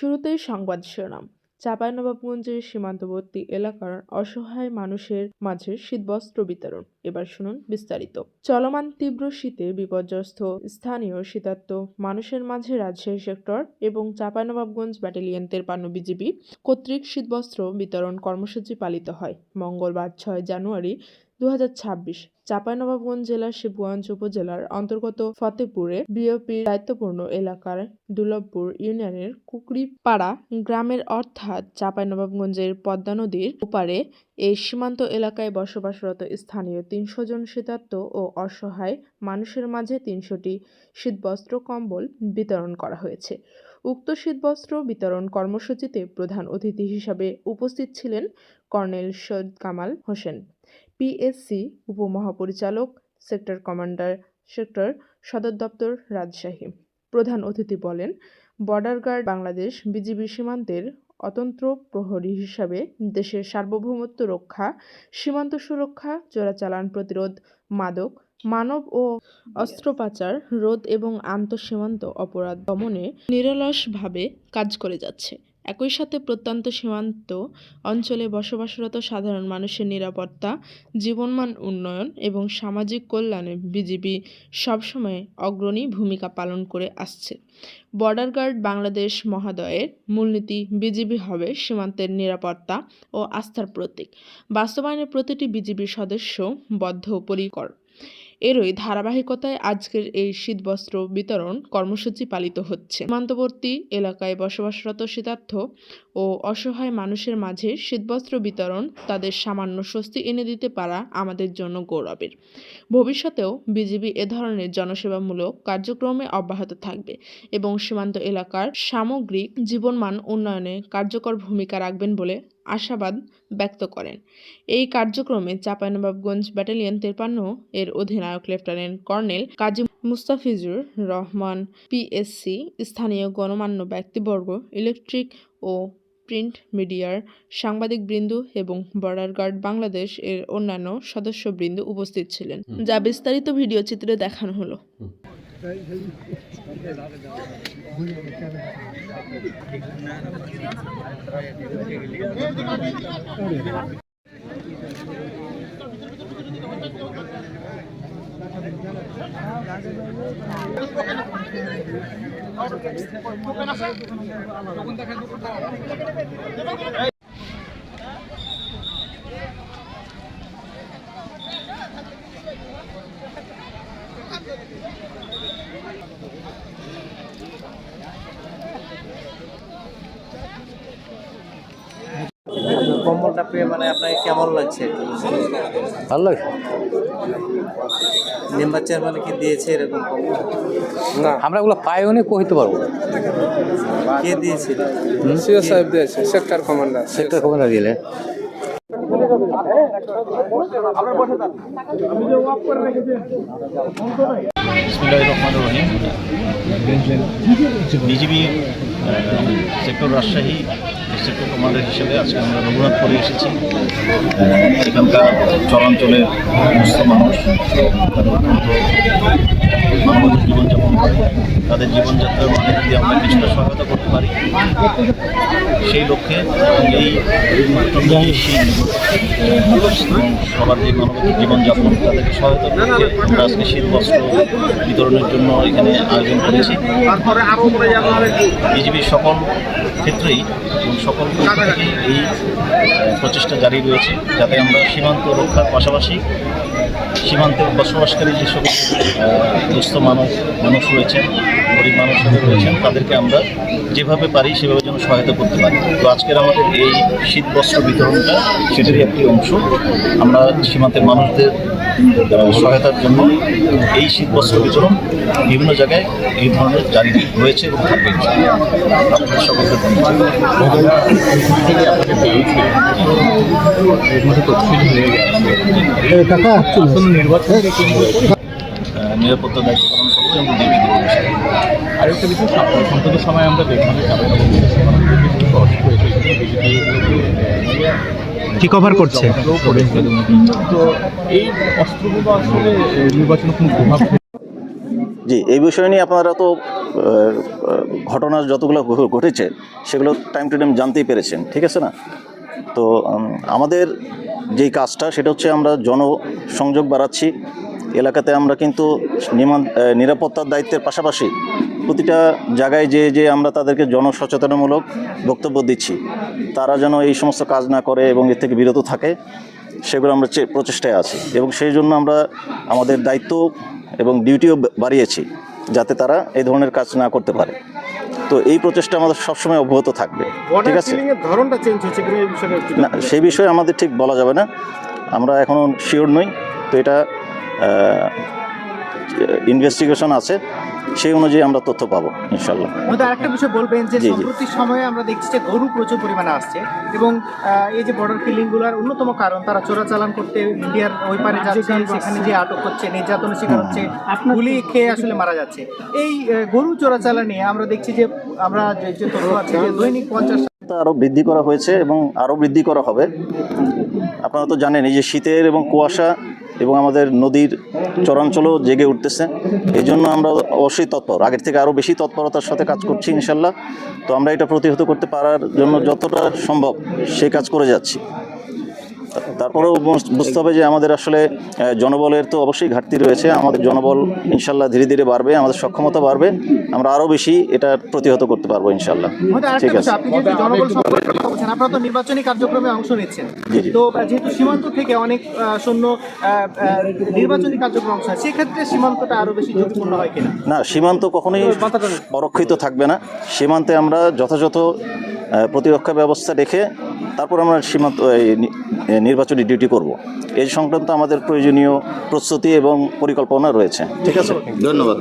শুরুতেই সংবাদ শিরোনাম। চাঁপাইনবাবগঞ্জের সীমান্তবর্তী এলাকার অসহায় মানুষের মাঝে শীতবস্ত্র বিতরণ। এবার শুনুন বিস্তারিত। চলমান তীব্র শীতে বিপর্যস্ত স্থানীয় শীতার্ত মানুষের মাঝে রাজশাহী সেক্টর এবং চাঁপাইনবাবগঞ্জ ব্যাটালিয়ন 53 বিজিবি কর্তৃক শীতবস্ত্র বিতরণ কর্মসূচি পালিত হয়। মঙ্গলবার 6 জানুয়ারি 2026 চাঁপাইনবাবগঞ্জ জেলার শিবগঞ্জ উপজেলার অন্তর্গত ফতেপুরে বিওপির দায়িত্বপূর্ণ এলাকার দুর্লভপুর ইউনিয়নের কুকরিপাড়া গ্রামের অর্থাৎ চাঁপাইনবাবগঞ্জের পদ্মা নদীর ওপারে এই সীমান্ত এলাকায় বসবাসরত স্থানীয় 300 জন শীতার্ত ও অসহায় মানুষের মাঝে 300টি শীতবস্ত্র কম্বল বিতরণ করা হয়েছে। উক্ত শীতবস্ত্র বিতরণ কর্মসূচিতে প্রধান অতিথি হিসাবে উপস্থিত ছিলেন কর্নেল সৈয়দ কামাল হোসেন, পিএসসি উপমহাপরিচালক, সেক্টর কমান্ডার, সেক্টর সদর দপ্তর, রাজশাহী। প্রধান অতিথি বলেন, বর্ডার গার্ড বাংলাদেশ বিজিবি সীমান্তের অতন্ত্র প্রহরী হিসাবে দেশের সার্বভৌমত্ব রক্ষা, সীমান্ত সুরক্ষা, চোরাচালান প্রতিরোধ, মাদক, মানব ও অস্ত্র পাচার রোধ এবং আন্তঃসীমান্ত অপরাধ দমনে নিরলসভাবে কাজ করে যাচ্ছে। একই সাথে প্রত্যন্ত সীমান্ত অঞ্চলে বসবাসরত সাধারণ মানুষের নিরাপত্তা, জীবনমান উন্নয়ন এবং সামাজিক কল্যাণে বিজিবি সবসময় অগ্রণী ভূমিকা পালন করে আসছে। বর্ডার গার্ড বাংলাদেশ মহোদয়ের মূলনীতি বিজিবি হবে সীমান্তের নিরাপত্তা ও আস্থার প্রতীক। বাস্তবায়নে প্রতিটি বিজিবি সদস্য বদ্ধপরিকর। এরই ধারাবাহিকতায় আজকের এই শীতবস্ত্র বিতরণ কর্মসূচি পালিত হচ্ছে। সীমান্তবর্তী এলাকায় বসবাসরত শীতার্থ ও অসহায় মানুষের মাঝে শীতবস্ত্র বিতরণ তাদের সামান্য স্বস্তি এনে দিতে পারা আমাদের জন্য গৌরবের। ভবিষ্যতেও বিজিবি এ ধরনের জনসেবামূলক কার্যক্রমে অব্যাহত থাকবে এবং সীমান্ত এলাকার সামগ্রিক জীবনমান উন্নয়নে কার্যকর ভূমিকা রাখবেন বলে আশাবাদ ব্যক্ত করেন। এই কার্যক্রমে চাঁপাইনবাবগঞ্জ ব্যাটালিয়ন 53 এর অধিনায়ক লেফটেন্যান্ট কর্নেল কাজী মুস্তাফিজুর রহমান, পিএসসি, স্থানীয় গণমান্য ব্যক্তিবর্গ, ইলেকট্রিক ও প্রিন্ট মিডিয়ার সাংবাদিকবৃন্দ এবং বর্ডার গার্ড বাংলাদেশ এর অন্যান্য সদস্যবৃন্দ উপস্থিত ছিলেন, যা বিস্তারিত ভিডিও চিত্রে দেখানো হলো। কম্বলটা পেয়ে মানে আপনাকে কেমন লাগছে? ভালো লাগছে। মেম্বার চেয়ারম্যান কি দিয়েছে এরকম কম্বল? না, আমরা ওগুলো পাইও নি, কইতে পারবো না। কে দিয়েছিল? সিও সাহেব দিয়েছে, সেক্টর কমান্ডার দিলে। BGB sector Rajshahi sector commander হিসেবে আজকে আমরা রঘুনাথপুরে এসেছি। এখানকার চলাঞ্চলের সমস্ত মানুষ মানবতার জীবনযাপন করে, তাদের জীবনযাত্রার মানে যদি আমরা কিছুটা সহায়তা করতে পারি সেই লক্ষ্যে এই শীত এবং সবার যে মানবতার জীবনযাপন তাদেরকে সহায়তা করতে আমরা আজকে শীত বস্ত্র বিতরণের জন্য এখানে আয়োজন করেছি। বিজিবির সকল ক্ষেত্রেই এবং সকল থেকেই এই প্রচেষ্টা জারি রয়েছে যাতে আমরা সীমান্ত রক্ষার পাশাপাশি সীমান্তে বসবাসকারী যে সকল দুস্থ মানুষ রয়েছেন, গরিব মানুষরা রয়েছেন, তাদেরকে আমরা যেভাবে পারি সেভাবে যেন সহায়তা করতে পারি। তো আজকের আমাদের এই শীত বস্ত্র বিতরণটা সেটারই একটি অংশ। আমরা সীমান্তের মানুষদের সহায়তার জন্য এই শীত বস্ত্র বিতরণ বিভিন্ন জায়গায় এই ধরনের জারি রয়েছে এবং থাকবে। আপনাদের সকলকে ধন্যবাদ। নিরাপত্তা দায়িত্ব পালন করবো এবং আরেকটা বিষয়, সম্প্রতি সময় আমরা দেখলাম কি কভার করছে, তো এই অস্ত্রগুলো আসলে নির্বাচনে কোনো প্রভাব জি, এই বিষয় নিয়ে আপনারা তো ঘটনা যতগুলো ঘটেছে সেগুলো টাইম টু টাইম জানতেই পেরেছেন, ঠিক আছে না? তো আমাদের যেই কাজটা সেটা হচ্ছে আমরা জনসংযোগ বাড়াচ্ছি এলাকাতে। আমরা কিন্তু নিরাপত্তার দায়িত্বের পাশাপাশি প্রতিটা জায়গায় যে আমরা তাদেরকে জনসচেতনমূলক বক্তব্য দিচ্ছি, তারা যেন এই সমস্ত কাজ না করে এবং এর থেকে বিরত থাকে, সেগুলো আমরা প্রচেষ্টায় আছি। এবং সেই জন্য আমরা আমাদের দায়িত্ব এবং ডিউটিও বাড়িয়েছি যাতে তারা এই ধরনের কাজ না করতে পারে। তো এই প্রচেষ্টা আমাদের সবসময় অব্যাহত থাকবে, ঠিক আছে? ধরনটা চেঞ্জ হচ্ছে কিনা এই বিষয়ে না, সেই বিষয়ে আমাদের ঠিক বলা যাবে না, আমরা এখনও শিওর নই। তো এটা ইনভেস্টিগেশন আছে, সেই অনুযায়ী আমরা তথ্য পাবো ইনশাল্লাহ। আরেকটা বিষয় বলবেন যে জি, জি। সম্প্রতি সময়ে আমরা দেখছি যে গরু প্রচুর পরিমাণে আসছে এবং এই যে বর্ডার কিলিংগুলোর অন্যতম কারণ তারা চোরাচালান করতে ইন্ডিয়ার ওই পারে যাচ্ছে, সেখানে যে আটক হচ্ছে, নির্যাতনের শিকার হচ্ছে, গুলি খেয়ে আসলে মারা যাচ্ছে। এই গরু চোরাচালান নিয়ে আমরা দেখছি যে আমরা যে তথ্য আছে যে দৈনিক 50 আরও বৃদ্ধি করা হয়েছে এবং আরও বৃদ্ধি করা হবে। আপনারা তো জানেন এই যে শীতের এবং কুয়াশা এবং আমাদের নদীর চরাঞ্চলও জেগে উঠতেছে, এই জন্য আমরা অবশ্যই তৎপর, আগের থেকে আরও বেশি তৎপরতার সাথে কাজ করছি ইনশাল্লাহ। তো আমরা এটা প্রতিহত করতে পারার জন্য যতটা সম্ভব সেই কাজ করে যাচ্ছি। তারপরেও বুঝতে হবে যে আমাদের আসলে জনবলের তো অবশ্যই ঘাটতি রয়েছে। আমাদের জনবল ইনশাল্লাহ ধীরে ধীরে বাড়বে, আমাদের সক্ষমতা বাড়বে, আমরা আরও বেশি এটা প্রতিহত করতে পারবো ইনশাল্লাহ। ঠিক আছে। আপনি যে জনবল সম্পর্কে কথা বলছেন, আপনারা তো নির্বাচনী কার্যক্রমে অংশ নিচ্ছেন, জি, জি। তো যেহেতু সীমান্ত থেকে অনেক সৈন্য নির্বাচনী কার্যক্রমে অংশ হয়, সেক্ষেত্রে সীমান্তটা আরো বেশি ঝুঁকিপূর্ণ হয় কিনা? না, সীমান্ত কখনোই অরক্ষিত থাকবে না। সীমান্তে আমরা যথাযথ প্রতিরক্ষা ব্যবস্থা রেখে তারপর আমরা সীমান্ত নির্বাচনী ডিউটি করব। এই সংক্রান্ত আমাদের প্রয়োজনীয় প্রস্তুতি এবং পরিকল্পনা রয়েছে। ঠিক আছে, ধন্যবাদ।